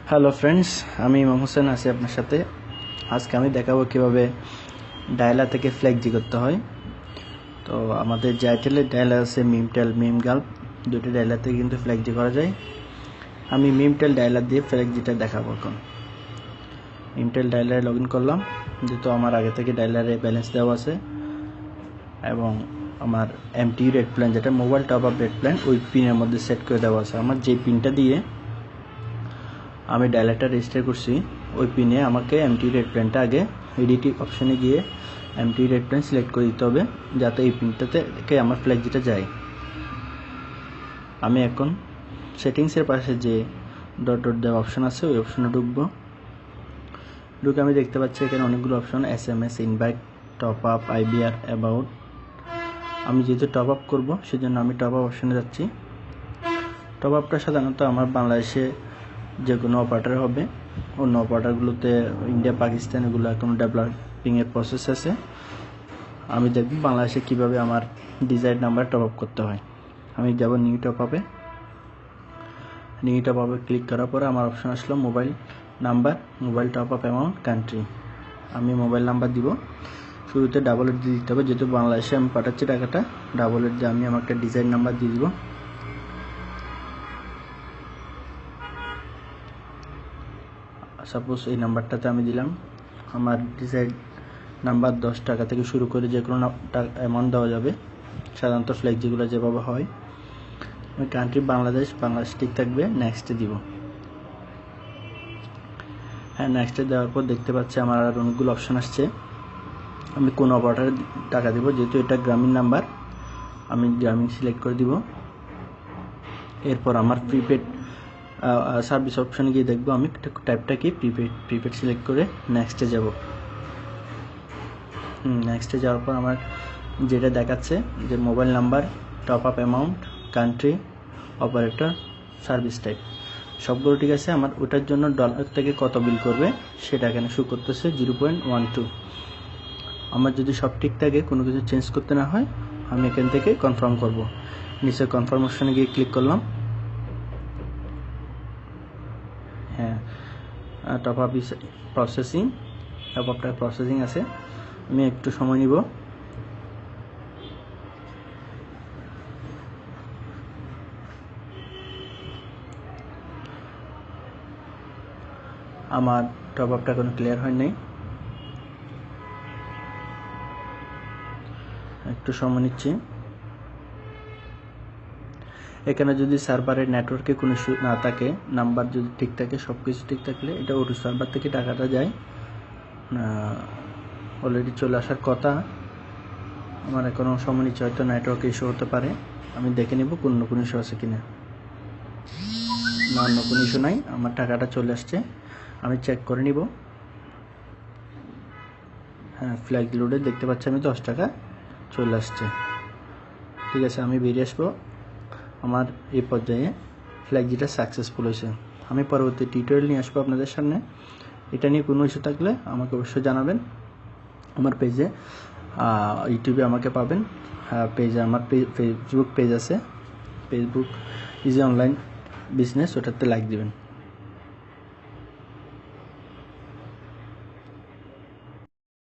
Hello friends, আমি ইমাম হোসেন আছি আপনার সাথে। আজকে আমি দেখাবো কিভাবে ডায়ালার থেকে ফ্ল্যাগজি করতে হয়। তো আমাদের যে আইটেলের ডায়ালার আছে মিমটেল, মিমগাল্প, দুটি ডায়ালার থেকে কিন্তু ফ্ল্যাগজি করা যায়। আমি মিমটেল ডায়ালার দিয়ে ফ্ল্যাগজিটা দেখাবো। এখন মিমটেল ডায়ালারে লগ ইন করলাম, যেহেতু আমার আগে থেকে ডায়ালারে ব্যালেন্স দেওয়া আছে এবং আমার এমটি রেড প্ল্যান, যেটা mobile top up red plan, ওই পিনের মধ্যে সেট করে দেওয়া আছে। আমার যে পিনটা দিয়ে আমি ডায়ালারটা রেজিস্টার করছি, ওই পিনে আমাকে এমটি রেড প্ল্যানটা আগে এডিটিং অপশানে গিয়ে এমটি রেড প্ল্যান সিলেক্ট করে দিতে হবে, যাতে এই পিনটাতে আমার ফ্ল্যাগজিটা যায়। আমি এখন সেটিংসের পাশে যে ডট ডট দেওয়া অপশান আছে, ওই অপশানে ঢুকে আমি দেখতে পাচ্ছি এখানে অনেকগুলো option, SMS, invite, top up, IBR, about. আমি যেহেতু টপ আপ করবো, সেজন্য আমি টপ আপ অপশানে যাচ্ছি। টপ আপটা সাধারণত আমার বাংলাদেশে যে কোনো অপারেটর হবে, অন্য অপারেটরগুলোতে ইন্ডিয়া, পাকিস্তান, এগুলো এখন ডেভেলপিংয়ের প্রসেস আছে। আমি দেখব বাংলাদেশে কিভাবে আমার ডিজাইন নাম্বার টপ আপ করতে হয়। আমি যাব নিউ টপ আপে। ক্লিক করার পরে আমার অপশন আসলো mobile number, mobile top up amount, country. আমি মোবাইল নাম্বার দিব। শুরুতে ডাবল এড দিয়ে দিতে হবে, যেহেতু বাংলাদেশে আমি পাঠাচ্ছি টাকাটা। ডাবল এড দিয়ে আমি আমার একটা ডিজাইন নাম্বার দিয়ে দিব। সাপোজ এই নাম্বারটাতে আমি দিলাম। আমার ডিজাইন নাম্বার 10 টাকা থেকে শুরু করে যে কোনো অ্যামাউন্ট দেওয়া যাবে, সাধারণত ফ্ল্যাগজিগুলো যেভাবে হয়। আমি কান্ট্রি বাংলাদেশ ঠিক থাকবে, নেক্সটে দিব। হ্যাঁ, নেক্সটে দেওয়ার পর দেখতে পাচ্ছি আমার আর অনেকগুলো অপশান আসছে। আমি কোন অপারেটরে টাকা দিব, যেহেতু এটা গ্রামীণ নাম্বার, আমি গ্রামীণ সিলেক্ট করে দিব। এরপর আমার প্রিপেড সার্ভিস অপশানে গিয়ে দেখবো আমি টাইপটা কি, প্রিপেড সিলেক্ট করে নেক্সটে যাব। নেক্সটে যাওয়ার পর আমার যেটা দেখাচ্ছে যে mobile number, top up amount, country, operator, service type, সবগুলো ঠিক আছে। আমার ওটার জন্য ডলার থেকে কত বিল করবে সেটা এখানে শো করতেছে 0.12। আমার যদি সব ঠিক থাকে, কোনো কিছু চেঞ্জ করতে না হয়, আমি এখান থেকে কনফার্ম করব। নিচে কনফার্ম অপশানে গিয়ে ক্লিক করলাম। হ্যাঁ, top up is processing, top আপটা প্রসেসিং আছে। আমি একটু সময় নিব। আমার টপ আপটা কোনো ক্লিয়ার হয় নাই, একটু সময় নিচ্ছি। এখানে যদি সার্ভারের নেটওয়ার্কে কোনো ইস্যু না থাকে, নাম্বার যদি ঠিক থাকে, সব কিছু ঠিক থাকলে এটা ওর সার্ভার থেকে টাকাটা যায়, অলরেডি চলে আসার কথা। আমার এখনও সময় নিচ্ছে, হয়তো নেটওয়ার্কে ইস্যু হতে পারে। আমি দেখে নেব কোনো ইস্যু আছে কিনা। না, অন্য কোনো ইস্যু নাই, আমার টাকাটা চলে আসছে। আমি চেক করে নিব। হ্যাঁ, ফ্ল্যাগ লোডে দেখতে পাচ্ছি আমি 10 টাকা চলে আসছে। ঠিক আছে, আমি বেরিয়ে আসবো। আমার এই পর্যায়ে ফ্ল্যাগজিটা সাকসেসফুল হয়েছে। আমি পরবর্তী টিউটোরিয়াল নিয়ে আসবো আপনাদের সামনে। এটা নিয়ে কোনো ইস্যু থাকলে আমাকে অবশ্যই জানাবেন। আমার পেজে, ইউটিউবে আমাকে পাবেন। পেজে আমার ফেসবুক পেজ আছে, ফেসবুক ইজি অনলাইন বিজনেস, ওটাতে লাইক দিবেন।